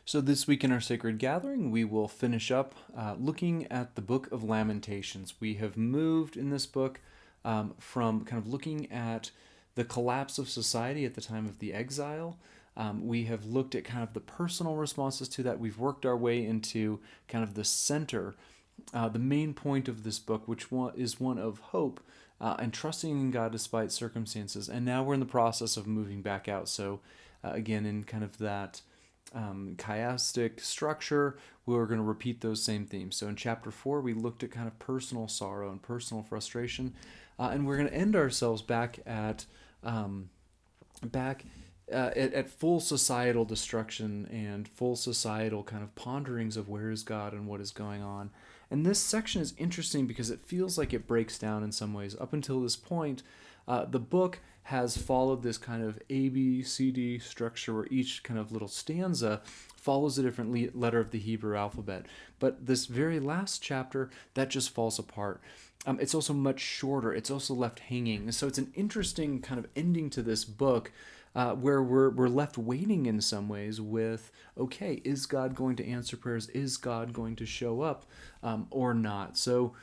So, this week in our sacred gathering, we will finish up looking at the book of Lamentations. We have moved in this book from kind of looking at the collapse of society at the time of the exile. We have looked at kind of the personal responses to that. We've worked our way into kind of the center, the main point of this book, which is one of hope and trusting in God despite circumstances. And now we're in the process of moving back out. So, again, in kind of that chiastic structure, we're going to repeat those same themes. So in chapter 4, we looked at kind of personal sorrow and personal frustration, and we're going to end ourselves back at full societal destruction and full societal kind of ponderings of where is God and what is going on. And this section is interesting because it feels like it breaks down in some ways. Up until this point, the book has followed this kind of A, B, C, D structure where each kind of little stanza follows a different letter of the Hebrew alphabet. But this very last chapter, that just falls apart. It's also much shorter. It's also left hanging. So it's an interesting kind of ending to this book where we're left waiting in some ways with, okay, is God going to answer prayers? Is God going to show up or not? So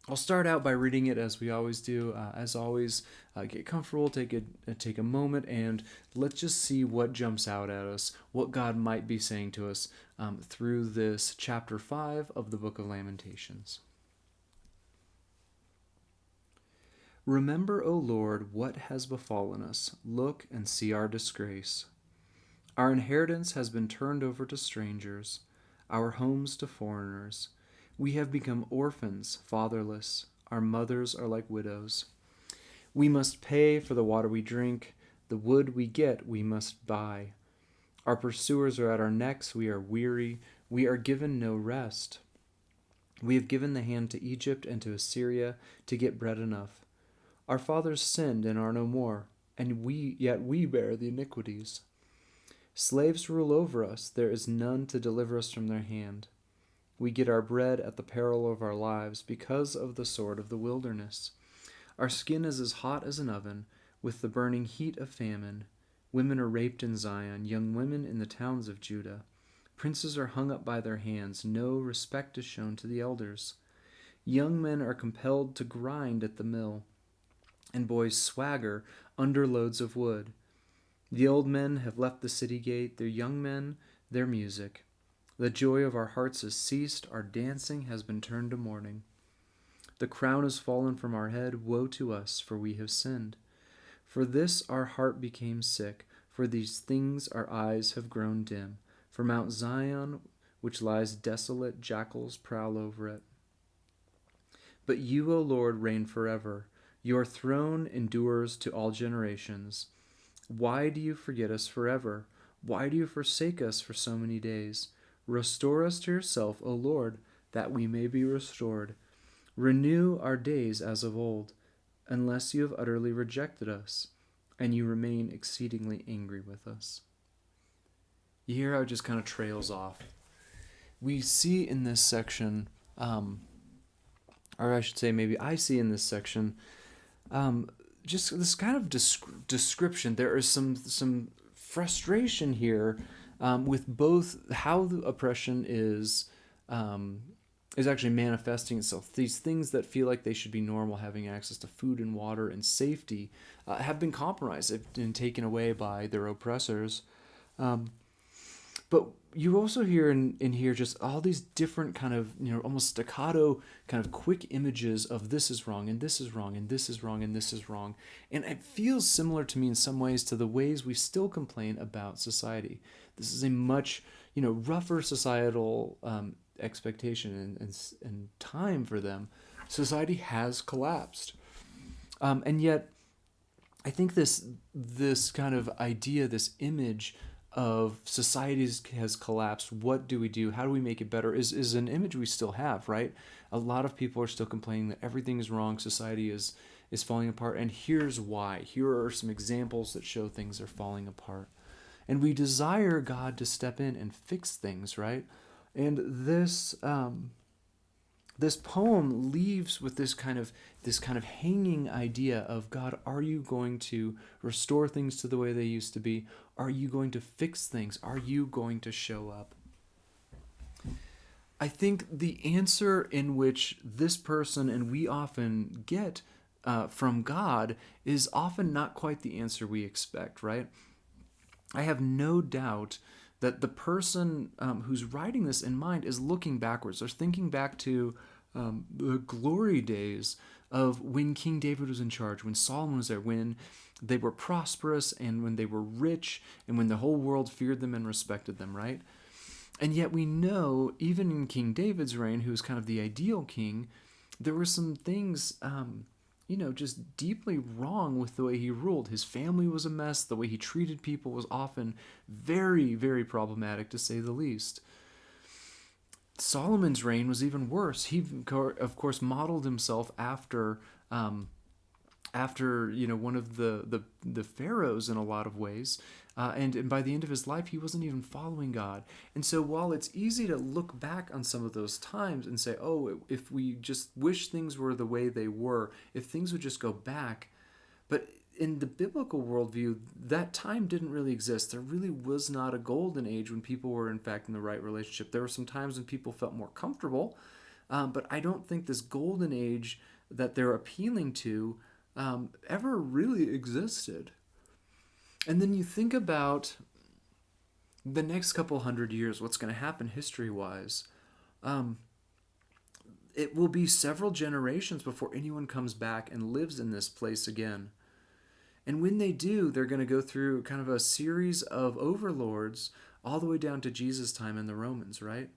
I'll start out by reading it as we always do. As always, get comfortable, take a moment, and let's just see what jumps out at us, what God might be saying to us through this chapter 5 of the book of Lamentations. Remember, O Lord, what has befallen us. Look and see our disgrace. Our inheritance has been turned over to strangers, our homes to foreigners. We have become orphans, fatherless. Our mothers are like widows. We must pay for the water we drink. The wood we get, we must buy. Our pursuers are at our necks. We are weary. We are given no rest. We have given the hand to Egypt and to Assyria to get bread enough. Our fathers sinned and are no more, and yet we bear the iniquities. Slaves rule over us. There is none to deliver us from their hand. We get our bread at the peril of our lives because of the sword of the wilderness. Our skin is as hot as an oven, with the burning heat of famine. Women are raped in Zion, young women in the towns of Judah. Princes are hung up by their hands, no respect is shown to the elders. Young men are compelled to grind at the mill, and boys swagger under loads of wood. The old men have left the city gate, their young men, their music. The joy of our hearts has ceased, our dancing has been turned to mourning. The crown has fallen from our head, woe to us, for we have sinned. For this our heart became sick, for these things our eyes have grown dim. For Mount Zion, which lies desolate, jackals prowl over it. But you, O Lord, reign forever. Your throne endures to all generations. Why do you forget us forever? Why do you forsake us for so many days? Restore us to yourself, O Lord, that we may be restored. Renew our days as of old, unless you have utterly rejected us, and you remain exceedingly angry with us. You hear how it just kind of trails off. We see in this section, or I should say maybe I see in this section, just this kind of description. There is some frustration here with both how the oppression is actually manifesting itself. These things that feel like they should be normal, having access to food and water and safety, have been compromised and taken away by their oppressors. But you also hear in here just all these different kind of, almost staccato kind of quick images of this is wrong and this is wrong and this is wrong and this is wrong. And it feels similar to me in some ways to the ways we still complain about society. This is a much, rougher societal expectation and time for them. Society has collapsed. And yet I think this kind of idea, this image of societies has collapsed, what do we do, how do we make it better, is an image we still have, right? A lot of people are still complaining that everything is wrong, society is falling apart, and here's why. Here are some examples that show things are falling apart. And we desire God to step in and fix things, right? And this poem leaves with this kind of hanging idea of, God, are you going to restore things to the way they used to be, Are you going to fix things? Are you going to show up? I think the answer in which this person and we often get from God is often not quite the answer we expect, right? I have no doubt that the person who's writing this in mind is looking backwards. They're thinking back to the glory days of when King David was in charge, when Solomon was there, when they were prosperous and when they were rich and when the whole world feared them and respected them, right? And yet we know, even in King David's reign, who was kind of the ideal king, there were some things, just deeply wrong with the way he ruled. His family was a mess. The way he treated people was often very, very problematic, to say the least. Solomon's reign was even worse. He, of course, modeled himself after one of the pharaohs in a lot of ways, and by the end of his life he wasn't even following God. And so while it's easy to look back on some of those times and say, oh, if we just wish things were the way they were, if things would just go back, but in the biblical worldview, that time didn't really exist. There really was not a golden age when people were in fact in the right relationship. There were some times when people felt more comfortable, but I don't think this golden age that they're appealing to ever really existed. And then you think about the next couple hundred years, what's going to happen history-wise. It will be several generations before anyone comes back and lives in this place again. And when they do, they're going to go through kind of a series of overlords all the way down to Jesus' time and the Romans, right?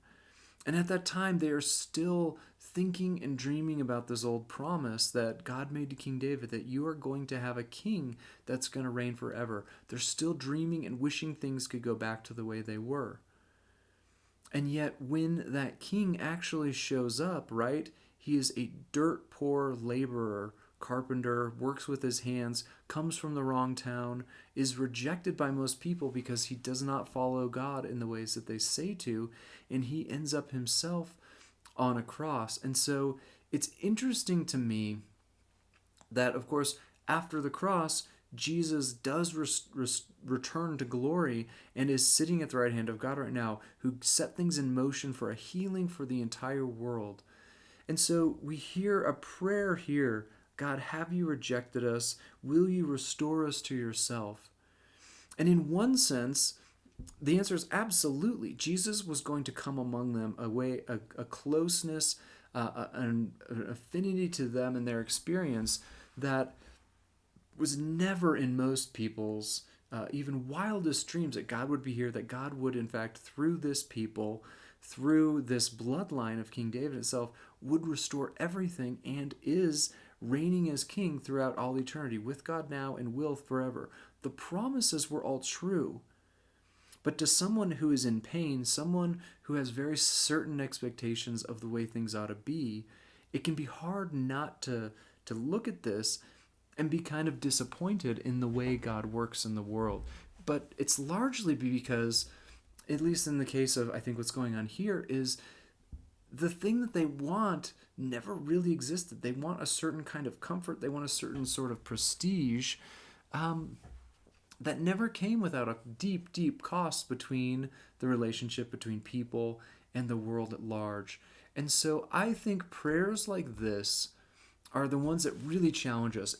And at that time, they are still thinking and dreaming about this old promise that God made to King David, that you are going to have a king that's going to reign forever. They're still dreaming and wishing things could go back to the way they were. And yet, when that king actually shows up, right, he is a dirt poor laborer, carpenter, works with his hands, comes from the wrong town, is rejected by most people because he does not follow God in the ways that they say to, and he ends up himself on a cross. And so it's interesting to me that, of course, after the cross, Jesus does return to glory and is sitting at the right hand of God right now, who set things in motion for a healing for the entire world. And so we hear a prayer here: God, have you rejected us? Will you restore us to yourself? And in one sense, the answer is absolutely. Jesus was going to come among them, a closeness, an affinity to them and their experience that was never in most people's even wildest dreams, that God would be here, that God would, in fact, through this people, through this bloodline of King David itself, would restore everything and is reigning as king throughout all eternity, with God now and will forever. The promises were all true. But to someone who is in pain, someone who has very certain expectations of the way things ought to be, it can be hard not to look at this and be kind of disappointed in the way God works in the world. But it's largely because, at least in the case of, I think, what's going on here, is the thing that they want never really existed. They want a certain kind of comfort. They want a certain sort of prestige that never came without a deep, deep cost between the relationship between people and the world at large. And so I think prayers like this are the ones that really challenge us.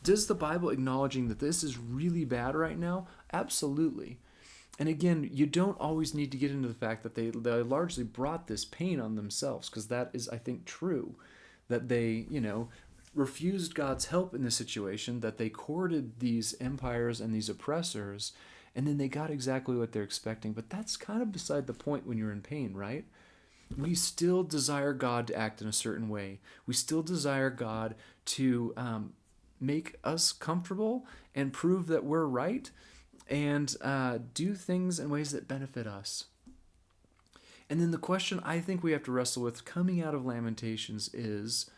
Does the Bible acknowledging that this is really bad right now? Absolutely. And again, you don't always need to get into the fact that they largely brought this pain on themselves, because that is, I think, true. That they, refused God's help in this situation, that they courted these empires and these oppressors, and then they got exactly what they're expecting. But that's kind of beside the point when you're in pain, right? We still desire God to act in a certain way. We still desire God to make us comfortable and prove that we're right, and do things in ways that benefit us. And then the question I think we have to wrestle with coming out of Lamentations is,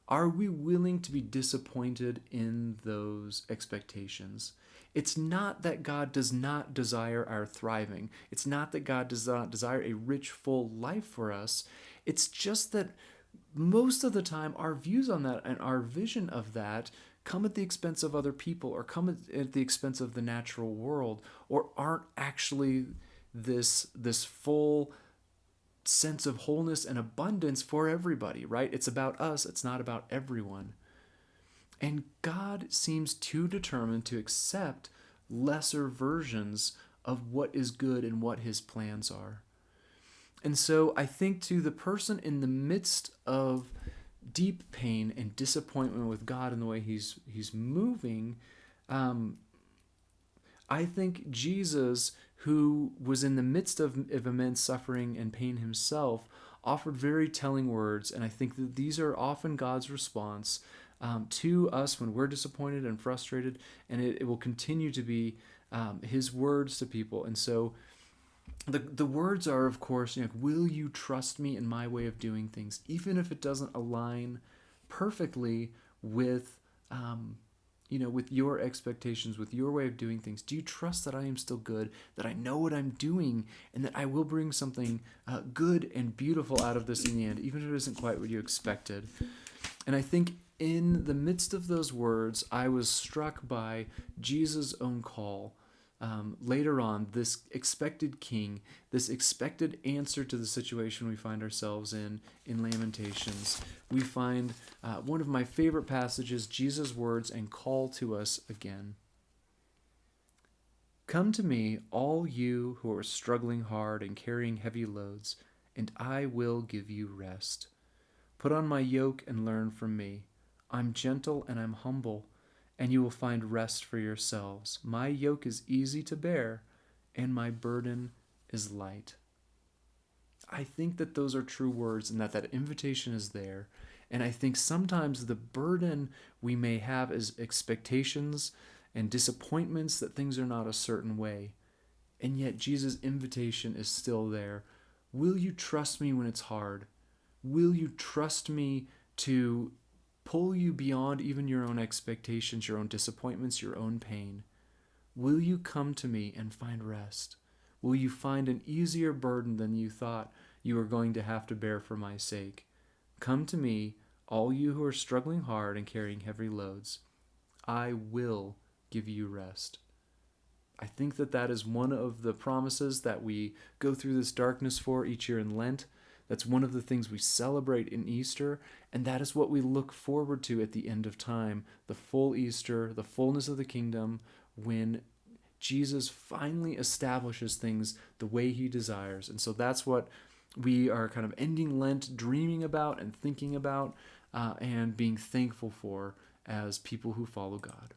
are we willing to be disappointed in those expectations? It's not that God does not desire our thriving. It's not that God does not desire a rich, full life for us. It's just that most of the time our views on that and our vision of that come at the expense of other people or come at the expense of the natural world, or aren't actually this full sense of wholeness and abundance for everybody, right? It's about us, it's not about everyone. And God seems too determined to accept lesser versions of what is good and what his plans are. And so I think to the person in the midst of deep pain and disappointment with God and the way he's moving, I think Jesus, who was in the midst of immense suffering and pain himself, offered very telling words. And I think that these are often God's response to us when we're disappointed and frustrated. And it will continue to be his words to people. And so the words are, of course, will you trust me in my way of doing things, even if it doesn't align perfectly with with your expectations, with your way of doing things? Do you trust that I am still good, that I know what I'm doing, and that I will bring something good and beautiful out of this in the end, even if it isn't quite what you expected? And I think in the midst of those words, I was struck by Jesus' own call. Later on, this expected king, this expected answer to the situation we find ourselves in Lamentations. We find one of my favorite passages, Jesus' words and call to us again. Come to me, all you who are struggling hard and carrying heavy loads, and I will give you rest. Put on my yoke and learn from me. I'm gentle and I'm humble, and you will find rest for yourselves. My yoke is easy to bear, and my burden is light. I think that those are true words and that invitation is there. And I think sometimes the burden we may have is expectations and disappointments that things are not a certain way. And yet Jesus' invitation is still there. Will you trust me when it's hard? Will you trust me to pull you beyond even your own expectations, your own disappointments, your own pain? Will you come to me and find rest? Will you find an easier burden than you thought you were going to have to bear for my sake? Come to me, all you who are struggling hard and carrying heavy loads. I will give you rest. I think that is one of the promises that we go through this darkness for each year in Lent. That's one of the things we celebrate in Easter, and that is what we look forward to at the end of time, the full Easter, the fullness of the kingdom, when Jesus finally establishes things the way he desires. And so that's what we are kind of ending Lent dreaming about and thinking about and being thankful for as people who follow God.